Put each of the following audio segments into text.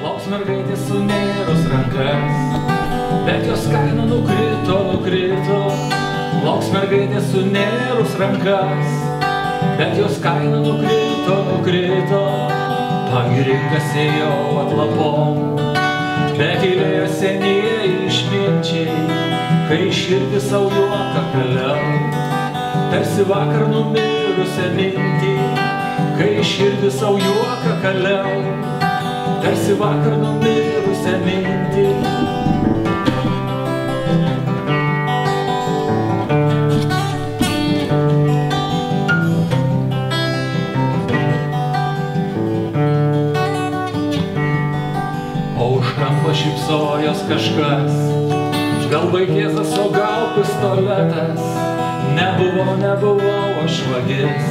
Lauks mergaitė sunėrus rankas, bet jos kaina nukrito, nukrito. Lauks mergaitė sunėrus rankas, bet jos kaina nukrito, nukrito. Pagirinkas ėjau atlapom, bet įvėjo senieji išminčiai, kai širdį sau juoką kaliau, tarsi vakar numirusią mintį, kai širdį sau juoką kaliau, tarsi vakar numirusią mintį. O už kampo šypsojos kažkas, gal vaikėzas, o gal pistoletas. Nebuvau aš vagis,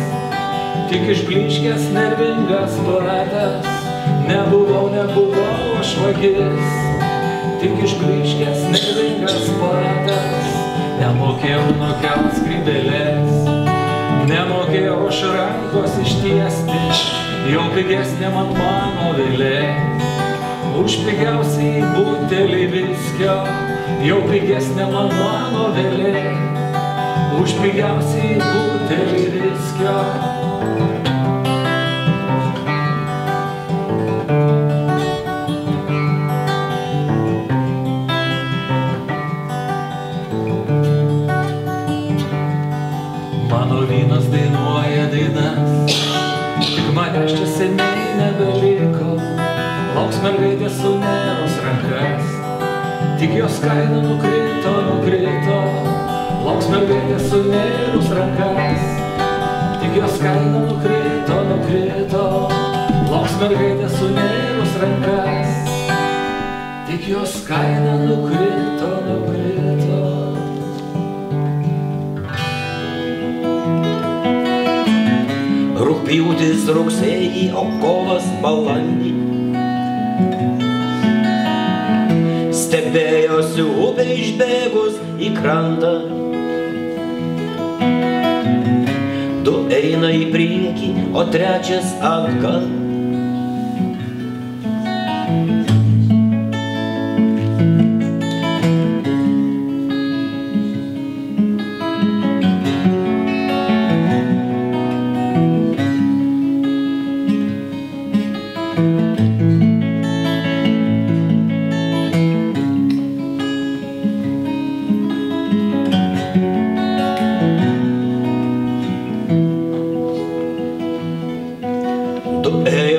tik išblyškęs nervingas poetas. Nebuvau aš vagis, tik išblyškęs nervingas poetas. Nemokėjau nukelt skrybėlės, nemokėjau aš rankos ištiesti, jau pigesnė man mano vėlė. Už pigiausiai butelį viskio, jau pigesnė man mano vėlė. Už pigiausiai butelį viskio. Mano vynas dainuoja dainas, tik manęs čia seniai nebeliko. Lauks mergaitė sunėrus rankas, tik jos kaina nukrito, nukrito. Lauks mergaitė sunėrus rankas, tik jos kaina nukrito, nukrito. Lauks mergaitė sunėrus rankas, tik jos kaina nukrito, nukrito. Rugpjūtis rugsėjį, o kovas balandį. Stebėjosi upė išbėgus į krantą. Du eina į priekį, o trečias atgal.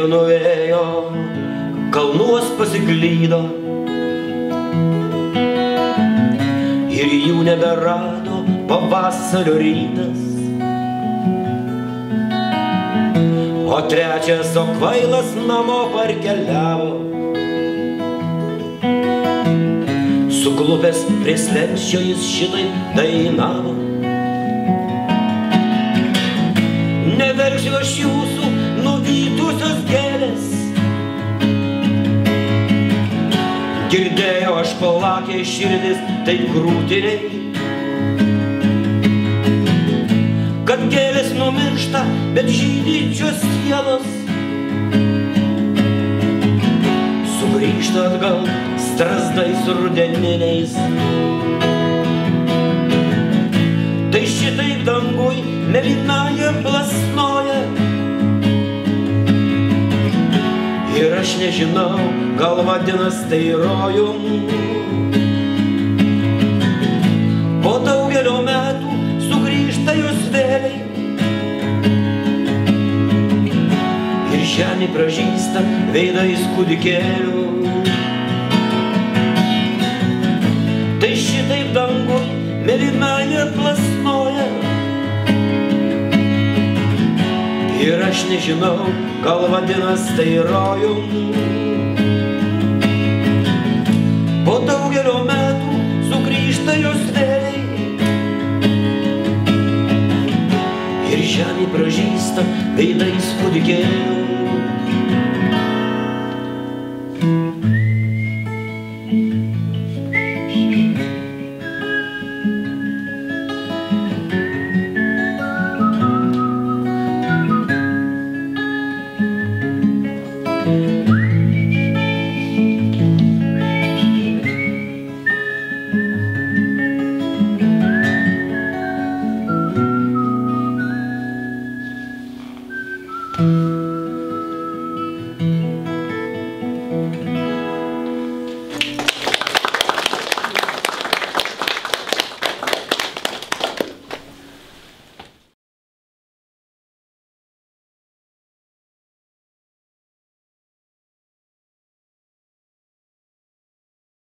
Nuėjo, kalnuos pasiklydo ir jų neberado pavasario rytas. O trečias, o kvailas namo parkeliavo, suklupęs prie slenksčio jis šitai dainavo. Neverksiu aš jūsų nuvytusios gėlės, girdėjau aš palakė širdis taip krūtiniai, kad gėlės numiršta, bet žydinčios sielos sugrįžta atgal strazdais rudeniniais. Tai šitaip danguj mėlynaja plasnoja, ir aš nežinau, gal vadinas tai rojum. Po daugelio metų sugrįžta jos vėliai ir žemė pražįsta veidais kūdikėlių. Tai šitaip danguj mėlynaja plasnoja, ir aš nežinau, gal vadinas tai rojum. Po daugelio metų sugrįžta jos vėliai ir žemė pražįsta veidais kūdikėlių. Thank you.